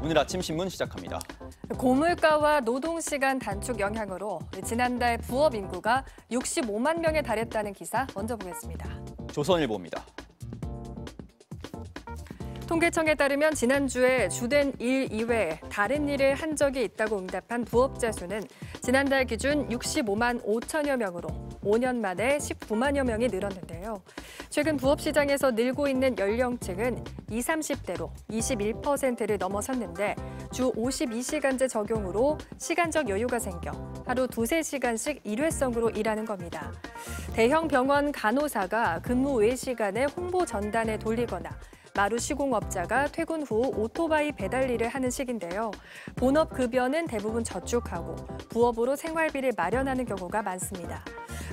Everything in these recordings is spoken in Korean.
오늘 아침 신문 시작합니다. 고물가와 노동시간 단축 영향으로 지난달 부업 인구가 65만 명에 달했다는 기사 먼저 보겠습니다. 조선일보입니다. 통계청에 따르면 지난주에 주된 일 이외에 다른 일을 한 적이 있다고 응답한 부업자 수는 지난달 기준 65만 5천여 명으로 5년 만에 19만여 명이 늘었는데요. 최근 부업 시장에서 늘고 있는 연령층은 20, 30대로 21%를 넘어섰는데 주 52시간제 적용으로 시간적 여유가 생겨 하루 두세 시간씩 일회성으로 일하는 겁니다. 대형 병원 간호사가 근무 외 시간에 홍보 전단을 돌리거나 마루 시공업자가 퇴근 후 오토바이 배달 일을 하는 시기인데요. 본업 급여는 대부분 저축하고 부업으로 생활비를 마련하는 경우가 많습니다.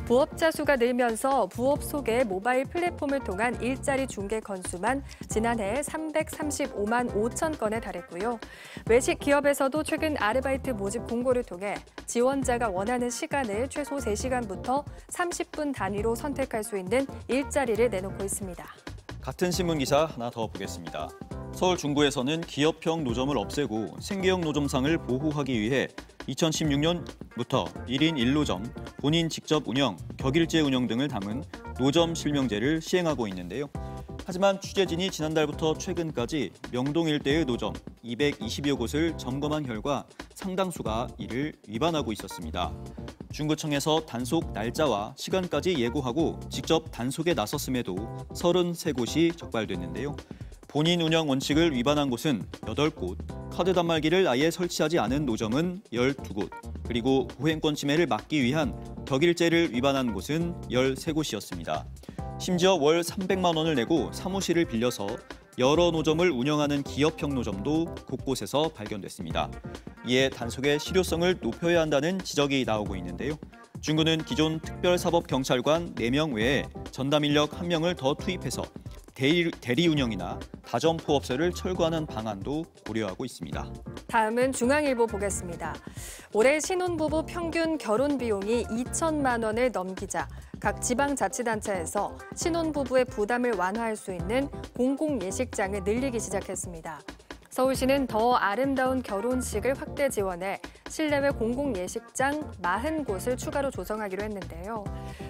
부업자 수가 늘면서 부업 소개 모바일 플랫폼을 통한 일자리 중개 건수만 지난해 335만 5천 건에 달했고요. 외식 기업에서도 최근 아르바이트 모집 공고를 통해 지원자가 원하는 시간을 최소 3시간부터 30분 단위로 선택할 수 있는 일자리를 내놓고 있습니다. 같은 신문 기사 하나 더 보겠습니다. 서울 중구에서는 기업형 노점을 없애고 생계형 노점상을 보호하기 위해 2016년부터 1인 1노점, 본인 직접 운영, 격일제 운영 등을 담은 노점 실명제를 시행하고 있는데요. 하지만 취재진이 지난달부터 최근까지 명동 일대의 노점 220여 곳을 점검한 결과 상당수가 이를 위반하고 있었습니다. 중구청에서 단속 날짜와 시간까지 예고하고 직접 단속에 나섰음에도 33곳이 적발됐는데요. 본인 운영 원칙을 위반한 곳은 8곳, 카드 단말기를 아예 설치하지 않은 노점은 12곳, 그리고 보행권 침해를 막기 위한 격일제를 위반한 곳은 13곳이었습니다. 심지어 월 300만 원을 내고 사무실을 빌려서 여러 노점을 운영하는 기업형 노점도 곳곳에서 발견됐습니다. 이에 단속의 실효성을 높여야 한다는 지적이 나오고 있는데요. 중구는 기존 특별사법경찰관 4명 외에 전담 인력 1명을 더 투입해서 대리 운영이나 다점포업소를 철거하는 방안도 고려하고 있습니다. 다음은 중앙일보 보겠습니다. 올해 신혼부부 평균 결혼 비용이 2천만 원을 넘기자 각 지방자치단체에서 신혼부부의 부담을 완화할 수 있는 공공예식장을 늘리기 시작했습니다. 서울시는 더 아름다운 결혼식을 확대 지원해 실내외 공공예식장 40곳을 추가로 조성하기로 했는데요.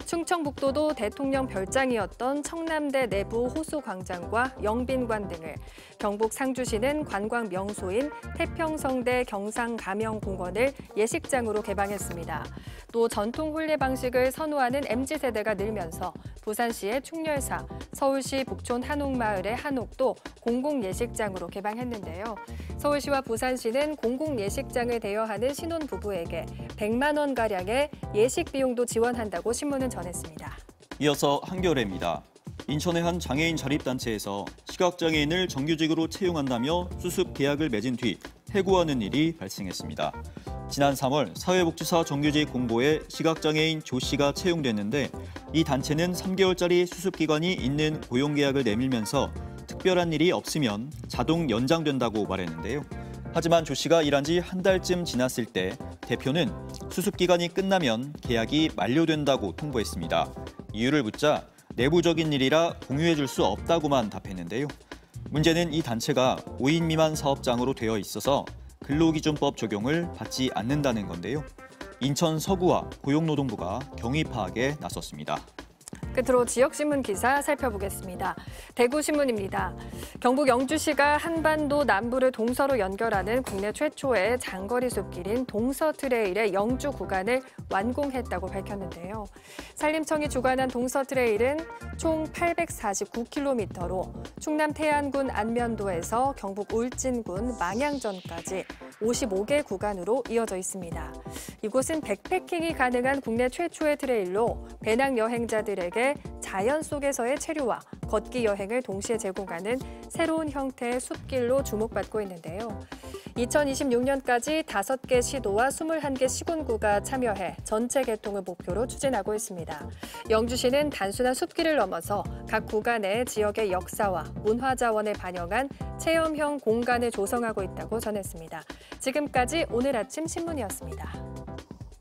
충청북도도 대통령 별장이었던 청남대 내부 호수광장과 영빈관 등을, 경북 상주시는 관광 명소인 태평성대 경상가명공원을 예식장으로 개방했습니다. 또 전통 혼례 방식을 선호하는 MZ세대가 늘면서 부산시의 충렬사, 서울시 북촌 한옥마을의 한옥도 공공예식장으로 개방했는데요. 서울시와 부산시는 공공예식장을 대여하는 신혼부부에게 100만 원가량의 예식 비용도 지원한다고 신문은 전했습니다. 이어서 한겨레입니다. 인천의 한 장애인 자립단체에서 시각장애인을 정규직으로 채용한다며 수습 계약을 맺은 뒤 해고하는 일이 발생했습니다. 지난 3월 사회복지사 정규직 공고에 시각장애인 조 씨가 채용됐는데 이 단체는 3개월짜리 수습기간이 있는 고용계약을 내밀면서 특별한 일이 없으면 자동 연장된다고 말했는데요. 하지만 조 씨가 일한 지 한 달쯤 지났을 때 대표는 수습기간이 끝나면 계약이 만료된다고 통보했습니다. 이유를 묻자 내부적인 일이라 공유해줄 수 없다고만 답했는데요. 문제는 이 단체가 5인 미만 사업장으로 되어 있어서 근로기준법 적용을 받지 않는다는 건데요. 인천 서구와 고용노동부가 경위 파악에 나섰습니다. 끝으로 지역신문 기사 살펴보겠습니다. 대구신문입니다. 경북 영주시가 한반도 남부를 동서로 연결하는 국내 최초의 장거리 숲길인 동서트레일의 영주 구간을 완공했다고 밝혔는데요. 산림청이 주관한 동서트레일은 총 849km로 충남 태안군 안면도에서 경북 울진군 망양전까지 55개 구간으로 이어져 있습니다. 이곳은 백패킹이 가능한 국내 최초의 트레일로 배낭 여행자들에게 자연 속에서의 체류와 걷기 여행을 동시에 제공하는 새로운 형태의 숲길로 주목받고 있는데요. 2026년까지 5개 시도와 21개 시군구가 참여해 전체 개통을 목표로 추진하고 있습니다. 영주시는 단순한 숲길을 넘어서 각 구간의 지역의 역사와 문화 자원을 반영한 체험형 공간을 조성하고 있다고 전했습니다. 지금까지 오늘 아침 신문이었습니다.